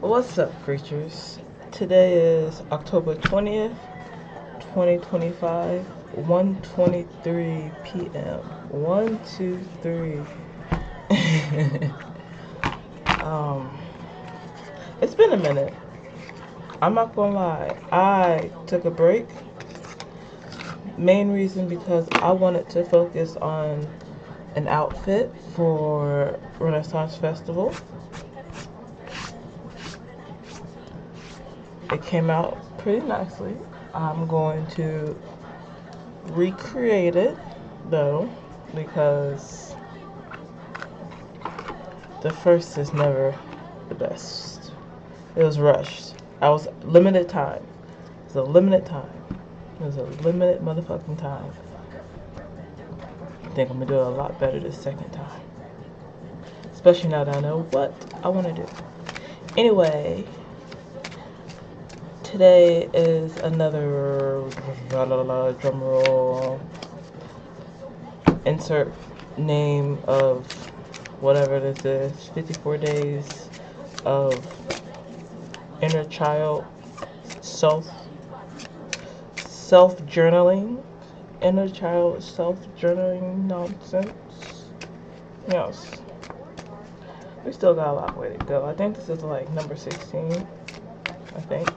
What's up, creatures? Today is October 20th, 2025, 1:23 p.m. 1:23. um, it's been a minute. I'm not gonna lie. I took a break. Main reason because I wanted to focus on an outfit for Renaissance Festival. It came out pretty nicely. I'm going to recreate it though, because the first is never the best. It was rushed. I was limited time. It was a limited time. It was a limited motherfucking time. I think I'm gonna do it a lot better this second time. Especially now that I know what I want to do. Anyway, today is another drum roll. Insert name of whatever this is. 54 days of inner child self journaling. Inner child self journaling nonsense. Yes. We still got a long way to go. I think this is like number 16. I think.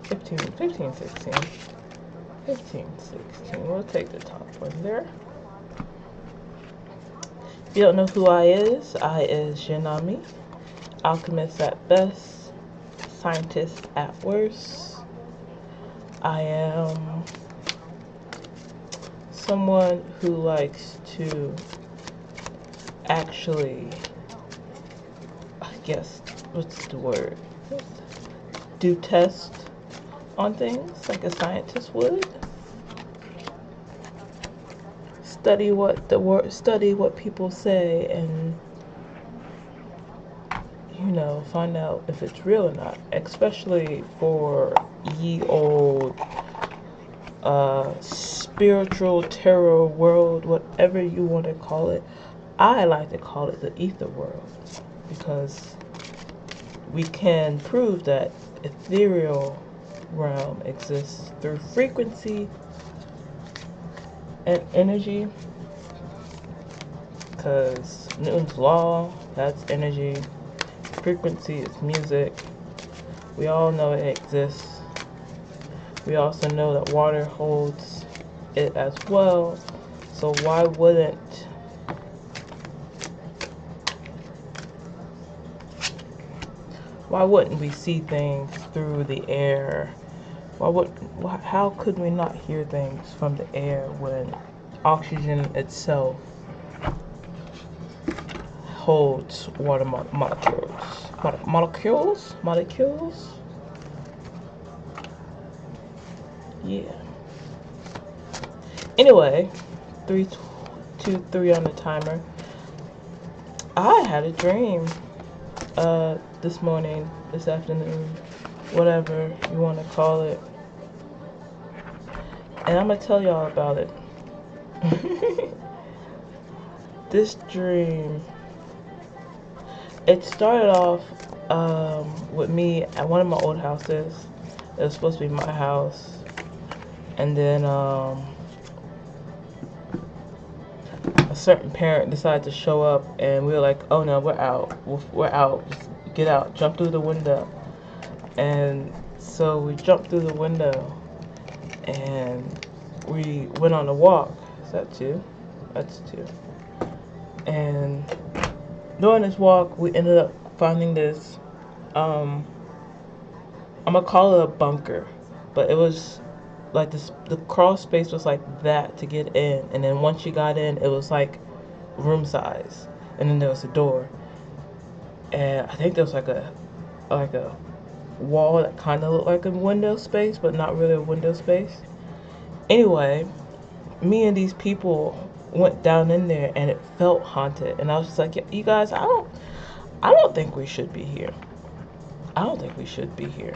15, 16. 15, 16. We'll take the top one there. If you don't know who I is Yanami. Alchemist at best. Scientist at worst. I am someone who likes to actually, I guess, what's the word? Do tests on things like a scientist would. Study what people say, and find out if it's real or not. Especially for ye old spiritual terror world, whatever you want to call it. I like to call it the ether world, because we can prove that ethereal realm exists through frequency and energy, because Newton's law, that's energy. Frequency is music. We all know it exists. We also know that water holds it as well. So why wouldn't we see things through the air? How could we not hear things from the air when oxygen itself holds water molecules? Yeah. Anyway, 3, 2, 3 on the timer. I had a dream this morning, this afternoon, whatever you want to call it, and I'm gonna tell y'all about it. This dream, it started off with me at one of my old houses. It was supposed to be my house, and then a certain parent decided to show up, and we were like, oh no, we're out, just get out, jump through the window. And so we jumped through the window and we went on a walk. Is that 2? That's 2. And during this walk, we ended up finding this, I'm gonna call it a bunker, but it was like this, the crawl space was like that to get in, and then once you got in, it was like room size, and then there was a door, and I think there was like a wall that kind of looked like a window space, but not really a window space. Anyway, me and these people went down in there, and it felt haunted, and I was just like, you guys, I don't think we should be here. I don't think we should be here.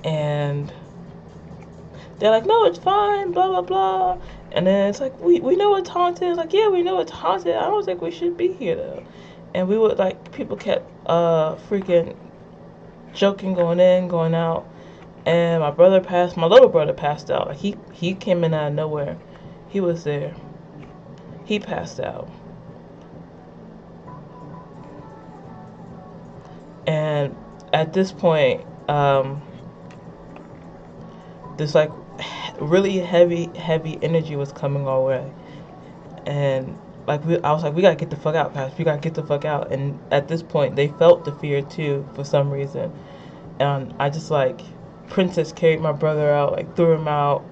And they're like, no, it's fine, blah, blah, blah. And then it's like, we know it's haunted. It's like, yeah, we know it's haunted. I don't think we should be here, though. And we would, like, people kept freaking joking, going in, going out, and my little brother passed out. Like he came in out of nowhere. He was there. He passed out. And at this point, this like really heavy energy was coming our way, and I was like, we gotta get the fuck out, guys. We gotta get the fuck out. And at this point, they felt the fear too for some reason. And I just like princess carried my brother out, like threw him out.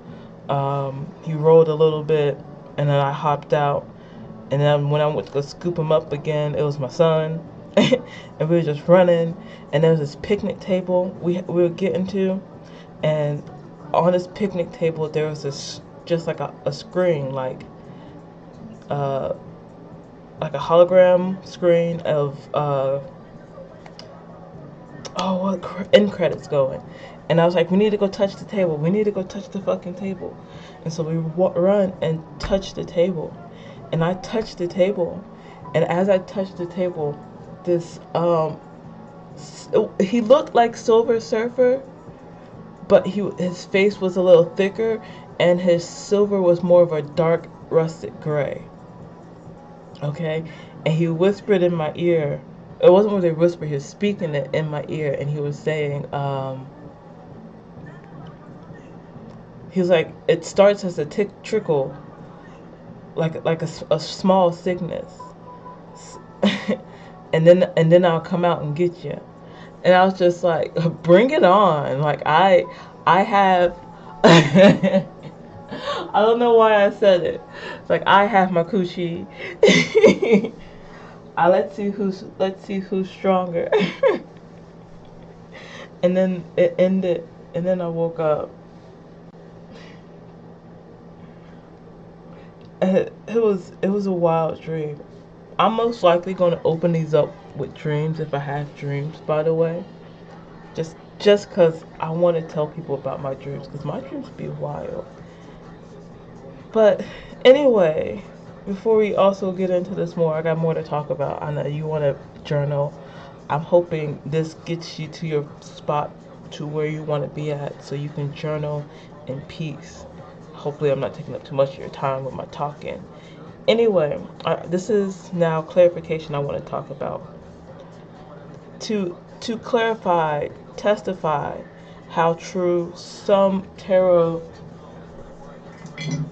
He rolled a little bit, and then I hopped out. And then when I went to go scoop him up again, it was my son. And we were just running. And there was this picnic table we were getting to. And on this picnic table, there was this, just like a screen, like a hologram screen of, end credits going. And I was like, we need to go touch the table. We need to go touch the fucking table. And so we run and touch the table. And I touched the table. And as I touched the table, this, he looked like Silver Surfer, but his face was a little thicker, and his silver was more of a dark rusted gray. Okay? And he whispered in my ear. It wasn't really a whisper, he was speaking it in my ear, and he was saying, he was like, it starts as a trickle, like a small sickness, and then I'll come out and get you. And I was just like, bring it on. Like I have I don't know why I said it. It's like, I have my coochie. Let's see who's stronger. And then it ended, and then I woke up. It was a wild dream. I'm most likely going to open these up with dreams if I have dreams, by the way. Just because I want to tell people about my dreams, because my dreams be wild. But anyway, before we also get into this more, I got more to talk about. I know you want to journal. I'm hoping this gets you to your spot, to where you want to be at, so you can journal in peace. Hopefully I'm not taking up too much of your time with my talking. Anyway, this is now clarification I want to talk about. To clarify, testify how true some tarot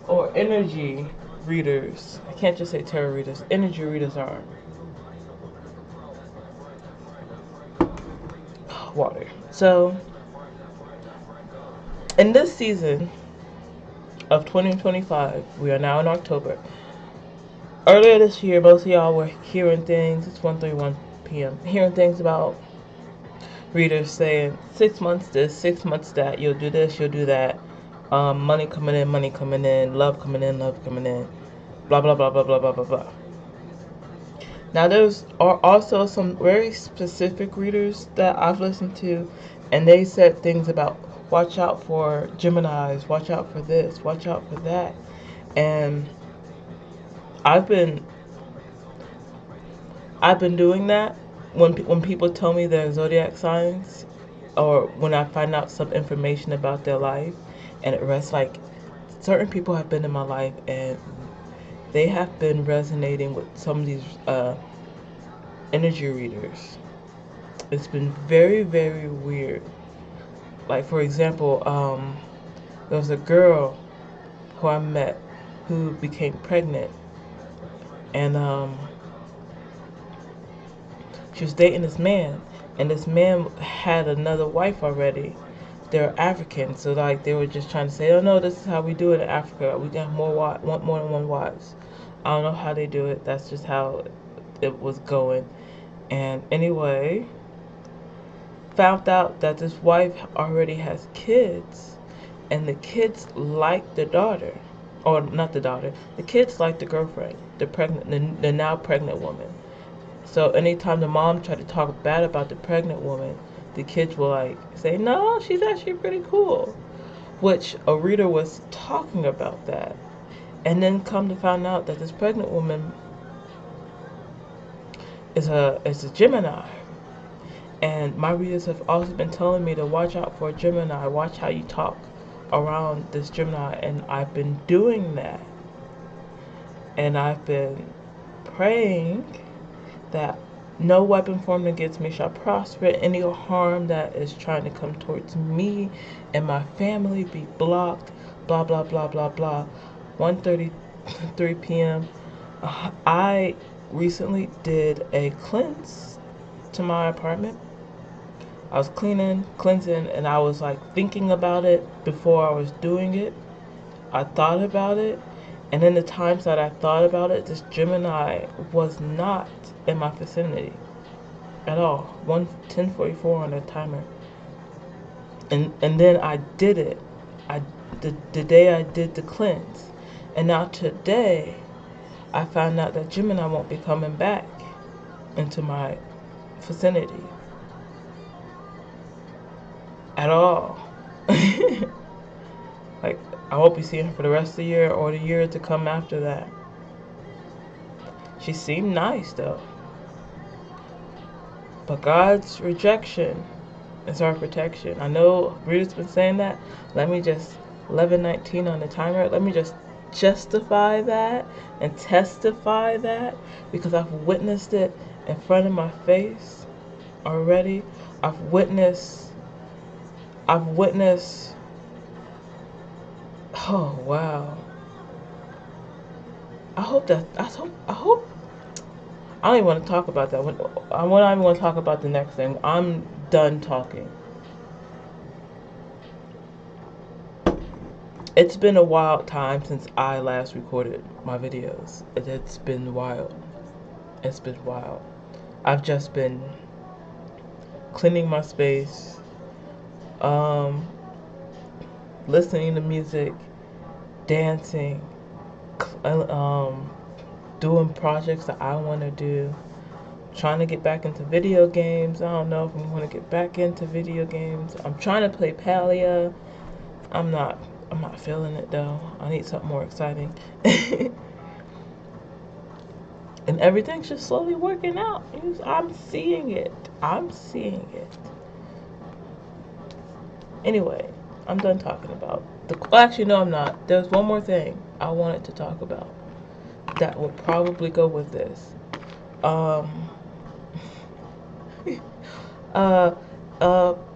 or energy readers, I can't just say tarot readers, energy readers are. Water. So, in this season of 2025, we are now in October. Earlier this year, most of y'all were hearing things, it's 1:31 p.m., hearing things about readers saying 6 months this, 6 months that, you'll do this, you'll do that, money coming in, love coming in, blah, blah, blah, blah, blah, blah, blah, blah. Now, are also some very specific readers that I've listened to, and they said things about, watch out for Geminis, watch out for this, watch out for that. And I've been doing that when people tell me their zodiac signs, or when I find out some information about their life, and it rests, like, certain people have been in my life and they have been resonating with some of these energy readers. It's been very, very weird. Like, for example, there was a girl who I met who became pregnant, and she was dating this man, and this man had another wife already. They're African, so like they were just trying to say, oh no, this is how we do it in Africa. We got want more than one wives. I don't know how they do it. That's just how it was going. And anyway, found out that this wife already has kids, and the kids like the daughter, or not the daughter. The kids like the girlfriend, the now pregnant woman. So anytime the mom tried to talk bad about the pregnant woman, the kids will like say, no, she's actually pretty cool. Which a reader was talking about that. And then come to find out that this pregnant woman is a Gemini. And my readers have also been telling me to watch out for a Gemini, watch how you talk around this Gemini, and I've been doing that. And I've been praying that no weapon formed against me shall prosper. Any harm that is trying to come towards me and my family be blocked. Blah, blah, blah, blah, blah. 1:33 p.m. I recently did a cleanse to my apartment. I was cleansing, and I was like thinking about it before I was doing it. I thought about it, and in the times that I thought about it, this Gemini was not in my vicinity at all. 10:44 on the timer, and then I did it. The day I did the cleanse, and now today I found out that Gemini won't be coming back into my vicinity at all. Like, I won't be seeing her for the rest of the year or the year to come after that. She seemed nice though. But God's rejection is our protection. I know Rita's been saying that. Let me just 11:19 on the timer. Let me just justify that and testify that, because I've witnessed it in front of my face already. I've witnessed oh wow. I hope I don't even want to talk about that. I don't even want to talk about the next thing. I'm done talking. It's been a wild time since I last recorded my videos. It's been wild. It's been wild. I've just been cleaning my space, listening to music, dancing, doing projects that I want to do, trying to get back into video games. I don't know if I'm going to get back into video games. I'm trying to play Palia. I'm not feeling it though. I need something more exciting. And everything's just slowly working out. I'm seeing it. Anyway, I'm done talking about actually, no, I'm not. There's one more thing I wanted to talk about that would probably go with this.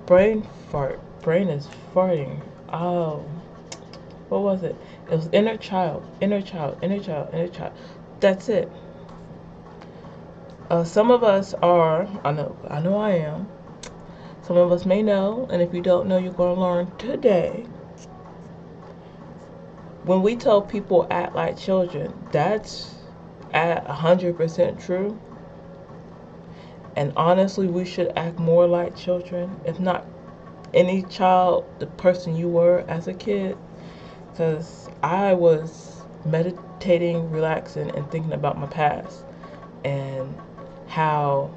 Brain fart. Brain is farting. Oh, what was it? It was inner child. That's it. Some of us are, I know I am. Some of us may know, and if you don't know, you're going to learn today. When we tell people act like children, that's at 100% true. And honestly, we should act more like children, if not any child, the person you were as a kid. Because I was meditating, relaxing, and thinking about my past and how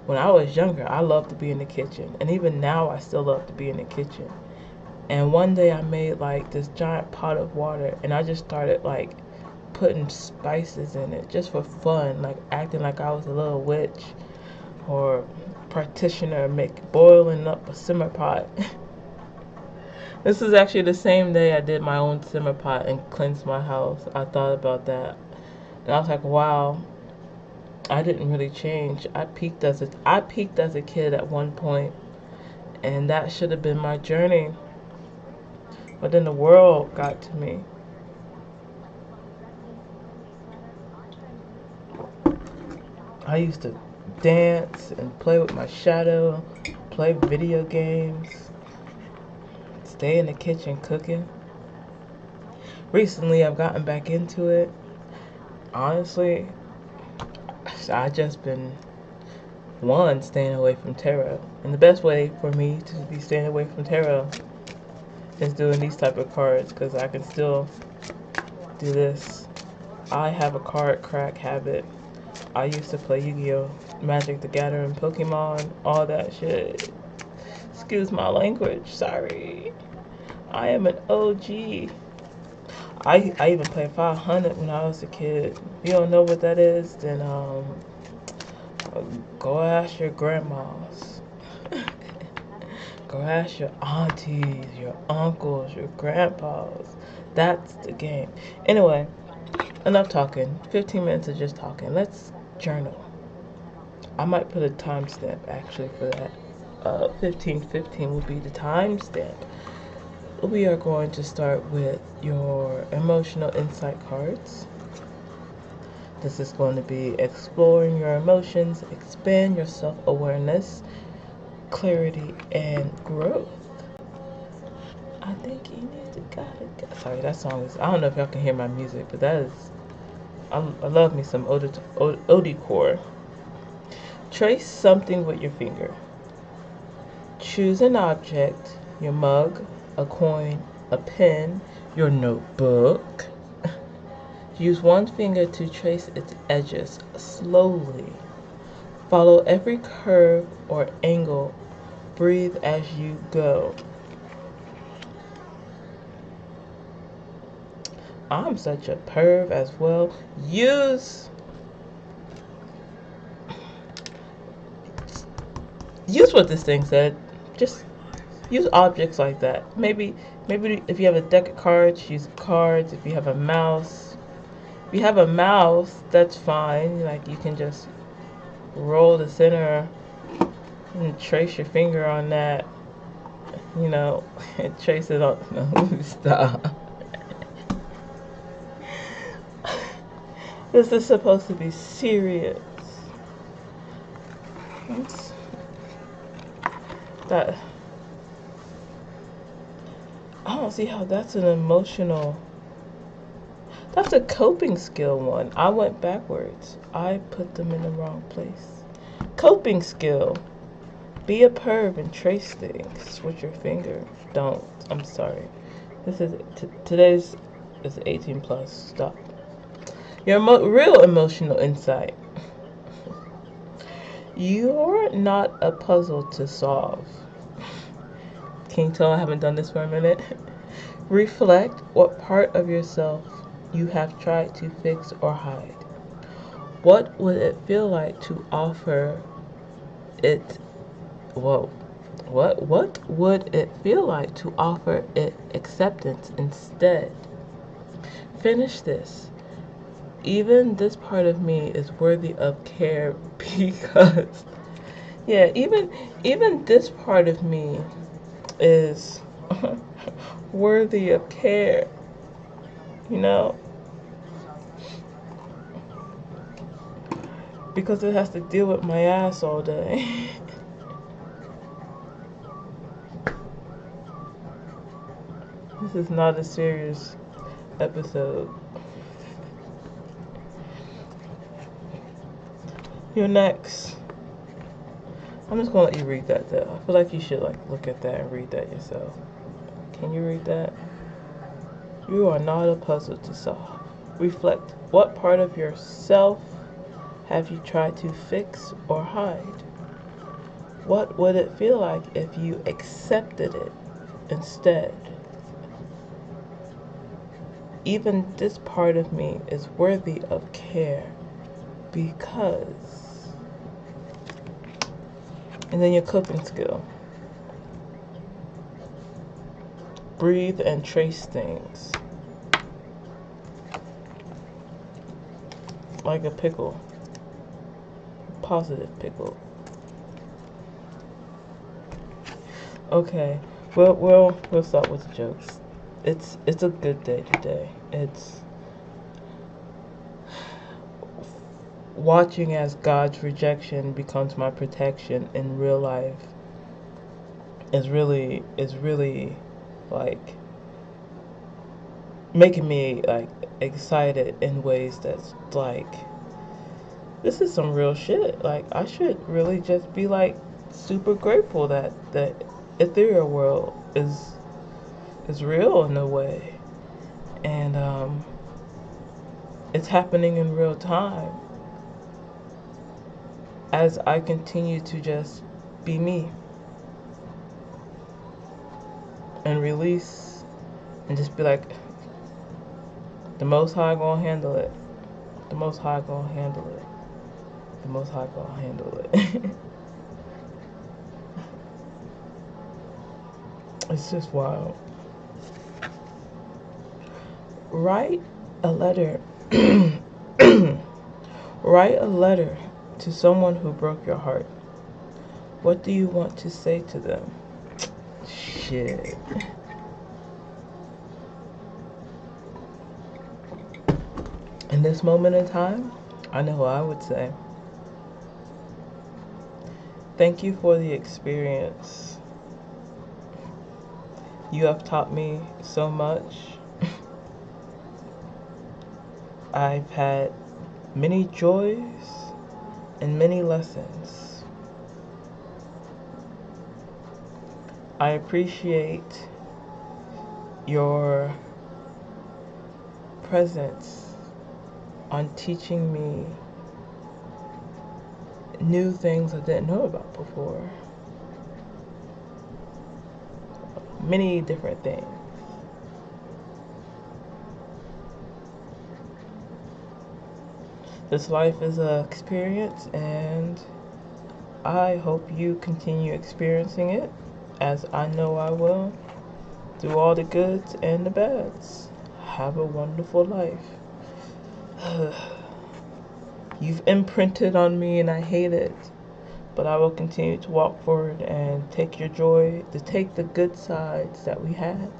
when I was younger, I loved to be in the kitchen. And even now, I still love to be in the kitchen. And one day I made like this giant pot of water, and I just started like putting spices in it just for fun, like acting like I was a little witch or practitioner, boiling up a simmer pot. This is actually the same day I did my own simmer pot and cleansed my house. I thought about that, and I was like, wow, I didn't really change. I peaked as a kid at one point, and that should have been my journey. But then the world got to me. I used to dance and play with my shadow, play video games, stay in the kitchen cooking. Recently, I've gotten back into it. Honestly, I just been staying away from tarot. And the best way for me to be staying away from tarot is doing these type of cards, because I can still do this. I have a card crack habit. I used to play Yu-Gi-Oh, Magic the Gathering, Pokemon, all that shit. Excuse my language, sorry. I am an OG. I even played 500 when I was a kid. If you don't know what that is, then Go ask your grandmas. Go ask your aunties, your uncles, your grandpas. That's the game. Anyway, enough talking. 15 minutes of just talking. Let's journal. I might put a timestamp actually for that. 15:15 will be the timestamp. We are going to start with your emotional insight cards. This is going to be exploring your emotions, expand your self-awareness, clarity, and growth. I think you need to gotta. Sorry, that song is. I don't know if y'all can hear my music, but that is. I love me some Odie. Trace something with your finger. Choose an object, your mug, a coin, a pen, your notebook. Use one finger to trace its edges slowly. Follow every curve or angle. Breathe as you go. I'm such a perv as well. Use what this thing said. Just use objects like that. Maybe if you have a deck of cards, use cards. If you have a mouse, that's fine. Like you can just roll the center and trace your finger on that. You know, and trace it on. No, stop. This is supposed to be serious. That I don't see how that's an emotional. That's a coping skill one. I went backwards. I put them in the wrong place. Coping skill. Be a perv and trace things with your finger. Don't. I'm sorry. This is today's is 18 plus. Stop. Your real emotional insight. You're not a puzzle to solve. Can you tell I haven't done this for a minute? Reflect what part of yourself you have tried to fix or hide. What would it feel like to offer it? Whoa. What would it feel like to offer it acceptance instead? Finish this. Even this part of me is worthy of care because yeah, even this part of me is worthy of care. You know? Because it has to deal with my ass all day. This is not a serious episode. You're next. I'm just gonna let you read that though. I feel like you should like look at that and read that yourself. Can you read that? You are not a puzzle to solve. Reflect what part of yourself have you tried to fix or hide? What would it feel like if you accepted it instead? Even this part of me is worthy of care because. And then your coping skill. Breathe and trace things. Like a pickle. Positive pickle. Okay, we'll start with the jokes. It's a good day today. It's watching as God's rejection becomes my protection in real life is really like making me like excited in ways that's like this is some real shit. Like I should really just be like super grateful that the ethereal world is real in a way, and it's happening in real time as I continue to just be me and release and just be like the Most High gonna handle it. The Most High gonna handle it. the Most High gonna handle it. It's just wild. Write a letter. Write a letter to someone who broke your heart. What do you want to say to them? Shit. In this moment in time, I know what I would say. Thank you for the experience. You have taught me so much. I've had many joys and many lessons. I appreciate your presence on teaching me new things I didn't know about before. Many different things. This life is an experience, and I hope you continue experiencing it as I know I will, through all the goods and the bads. Have a wonderful life. You've imprinted on me and I hate it, but I will continue to walk forward and take your joy, to take the good sides that we had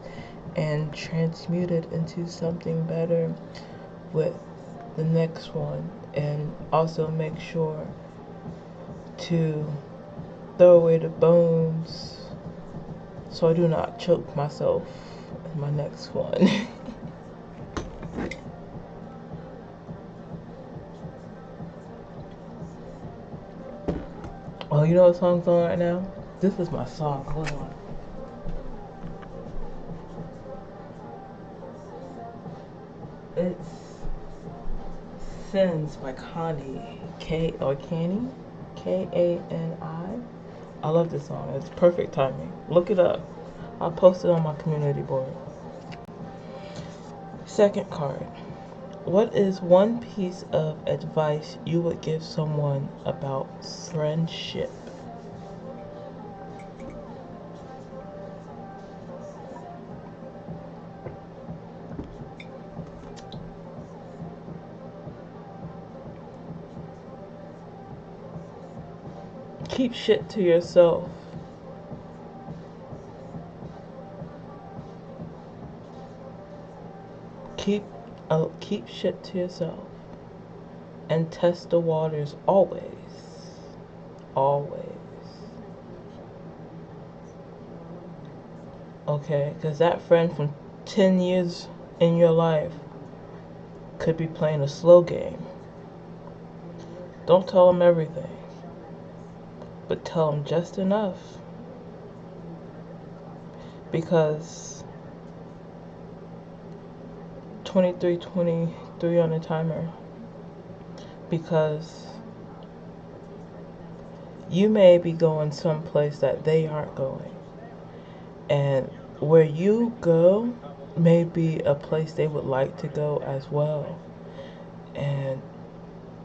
and transmute it into something better with the next one, and also make sure to throw away the bones so I do not choke myself in my next one. Oh, you know what song's on right now? This is my song. Hold on. It's Sins by Kani. Kani? Kani. I love this song. It's perfect timing. Look it up. I'll post it on my community board. Second card. What is one piece of advice you would give someone about friendship? Keep shit to yourself. Keep shit to yourself. And test the waters always. Always. Okay, because that friend from 10 years in your life could be playing a slow game. Don't tell them everything, but tell them just enough. Because 23 on the timer. Because you may be going someplace that they aren't going. And where you go may be a place they would like to go as well. And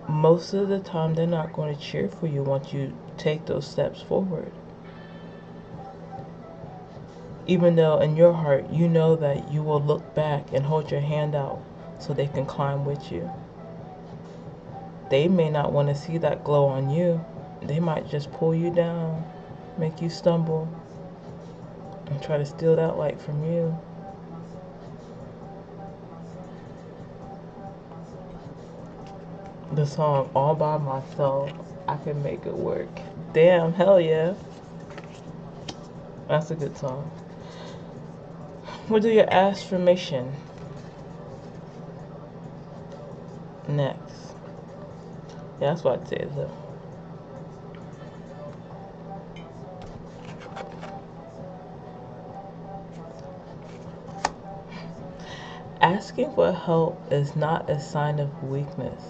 most of the time they're not going to cheer for you once you take those steps forward. Even though in your heart you know that you will look back and hold your hand out so they can climb with you. They may not want to see that glow on you. They might just pull you down, make you stumble, and try to steal that light from you. The song All By Myself, I Can Make It Work. Damn, hell yeah. That's a good song. We'll do your affirmation next. Yeah, that's what I'd say though. Asking for help is not a sign of weakness.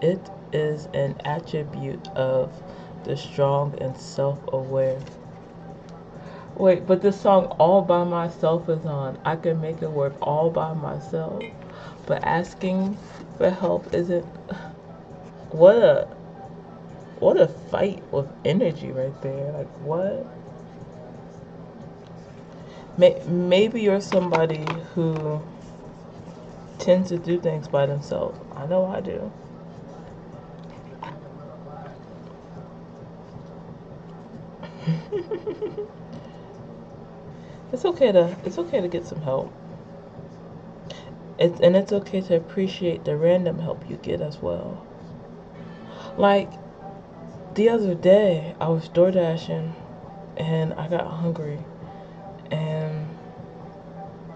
It is an attribute of the strong and self-aware. Wait, but this song All By Myself is on. I Can Make It Work all by myself. But asking for help isn't... What? what a fight with energy right there. Like, what? Maybe you're somebody who tends to do things by themselves. I know I do. It's okay to get some help. It's okay to appreciate the random help you get as well. Like the other day, I was door dashing and I got hungry, and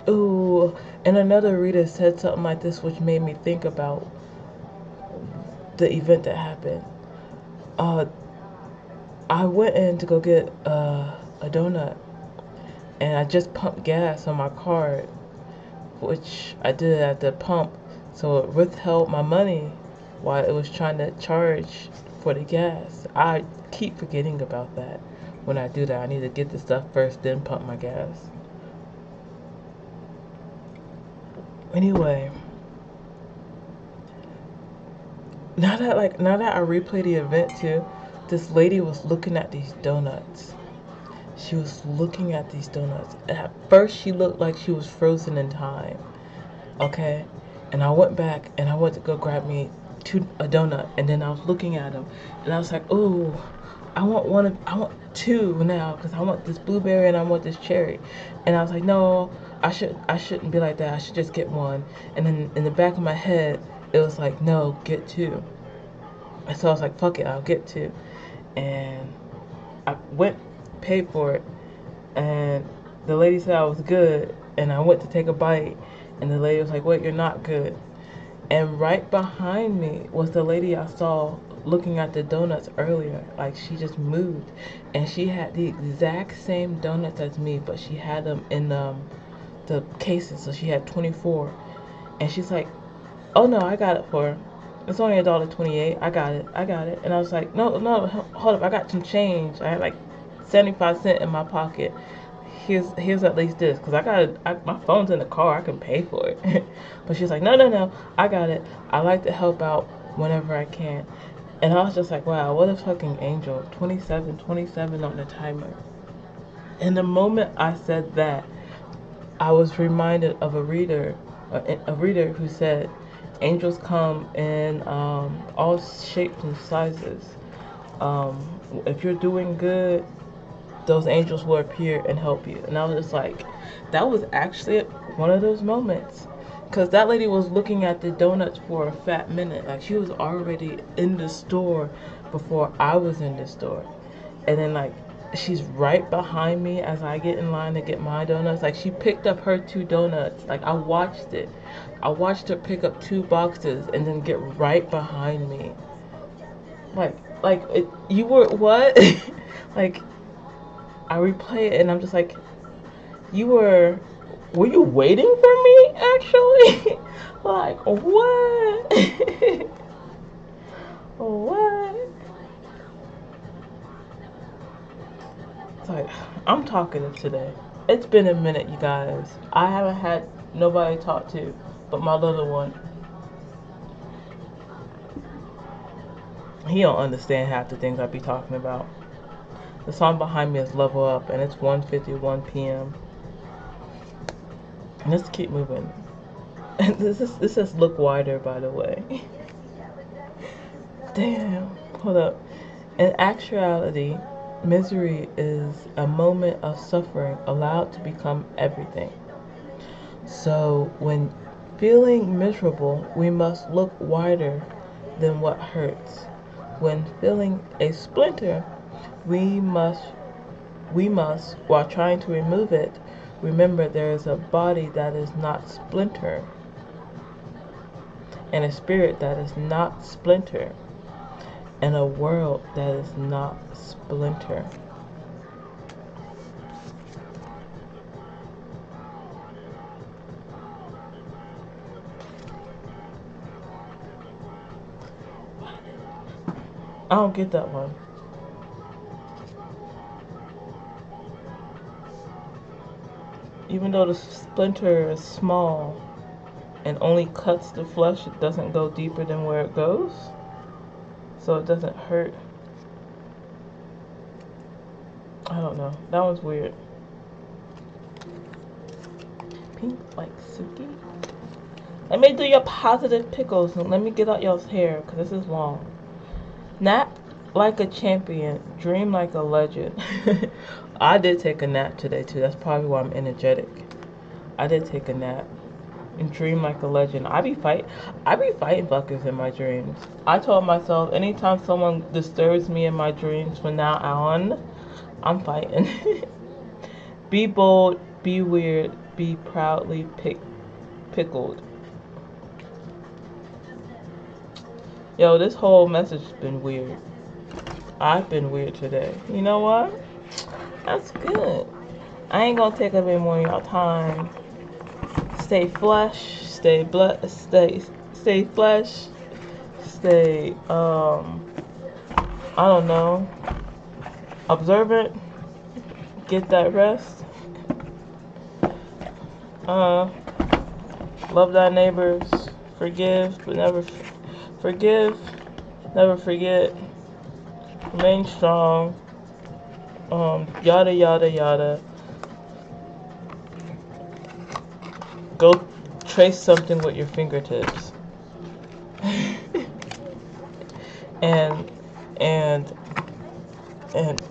ooh, and another reader said something like this, which made me think about the event that happened. Uh, I went in to go get a donut, and I just pumped gas on my card, which I did at the pump, so it withheld my money while it was trying to charge for the gas. I keep forgetting about that when I do that. I need to get the stuff first, then pump my gas. Anyway, now that I replay the event too, this lady was looking at these donuts. She was looking at these donuts. At first, she looked like she was frozen in time. Okay, and I went back and I went to go grab me a donut, and then I was looking at them, and I was like, "Ooh, I want two now because I want this blueberry and I want this cherry," and I was like, "No, I shouldn't be like that. I should just get one." And then in the back of my head, it was like, "No, get two." And so I was like, "Fuck it, I'll get two," and I went, paid for it, and the lady said I was good, and I went to take a bite, and the lady was like, "Wait, you're not good." And right behind me was the lady I saw looking at the donuts earlier. Like, she just moved, and she had the exact same donuts as me, but she had them in the cases, so she had 24. And she's like, "Oh no, I got it for her. It's only $1.28. I got it." And I was like, "No, no, hold up, I got some change. I had like 75 cents in my pocket. Here's at least this, because my phone's in the car. I can pay for it." But she's like, "No, no, no, I got it. I like to help out whenever I can." And I was just like, wow, what a fucking angel. 27 on the timer. And the moment I said that, I was reminded of a reader who said, "Angels come in all shapes and sizes. Um, if you're doing good, those angels will appear and help you." And I was just like, that was actually one of those moments. Because that lady was looking at the donuts for a fat minute. Like, she was already in the store before I was in the store. And then, like, she's right behind me as I get in line to get my donuts. Like, she picked up her two donuts. Like, I watched it. I watched her pick up two boxes and then get right behind me. You were what? Like, I replay it and I'm just like, you were you waiting for me actually? Like, what? What? It's like, I'm talkative today. It's been a minute, you guys. I haven't had nobody to talk to but my little one. He don't understand half the things I be talking about. The song behind me is Level Up, and it's 1:51 p.m. Let's keep moving. This says look wider, by the way. Damn. Hold up. In actuality, misery is a moment of suffering allowed to become everything. So when feeling miserable, we must look wider than what hurts. When feeling a splinter, we must while trying to remove it, remember there is a body that is not splinter and a spirit that is not splinter and a world that is not splinter. I don't get that one. Even though the splinter is small and only cuts the flesh, it doesn't go deeper than where it goes, so it doesn't hurt. I don't know. That was weird. Pink like Suki. Let me do your positive pickles. Let me get out y'all's hair because this is long. Nap like a champion. Dream like a legend. I did take a nap today too. That's probably why I'm energetic. I did take a nap and dream like a legend. I be fighting fuckers in my dreams. I told myself anytime someone disturbs me in my dreams from now on, I'm fighting. Be bold, be weird, be proudly pickled. Yo, this whole message has been weird. I've been weird today. You know what? That's good. I ain't gonna take up any more of y'all time. Stay flush, stay flesh, stay I don't know, observant, get that rest. Love thy neighbors, forgive but never forgive, never forget, remain strong, yada yada yada. Go trace something with your fingertips. and and and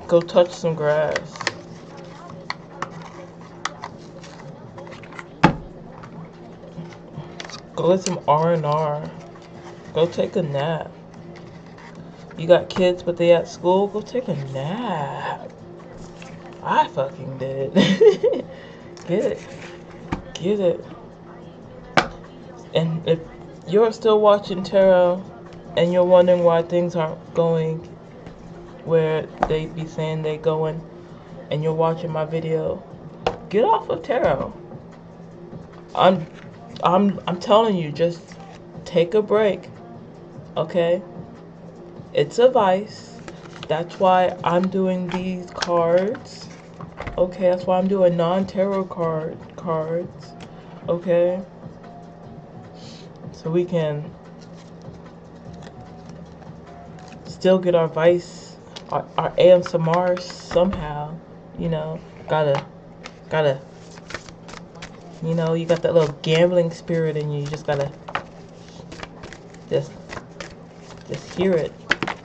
go touch some grass. Go get some R&R. Go take a nap. You got kids but they at school? Go take a nap. I fucking did. Get it. Get it. And if you're still watching tarot and you're wondering why things aren't going where they be saying they going, and you're watching my video, get off of tarot. I'm telling you, just take a break. Okay? It's a vice. That's why I'm doing these cards. Okay, that's why I'm doing non-tarot cards. Okay? So we can still get our vice, our ASMR somehow. You know, gotta, you know, you got that little gambling spirit in you. You just gotta just hear it.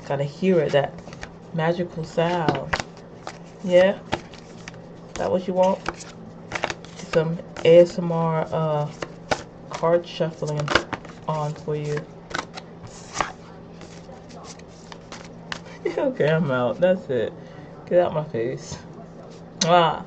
Gotta hear it, that magical sound. Yeah? Is that what you want? Some ASMR card shuffling on for you. Okay, I'm out. That's it. Get out my face. Ah.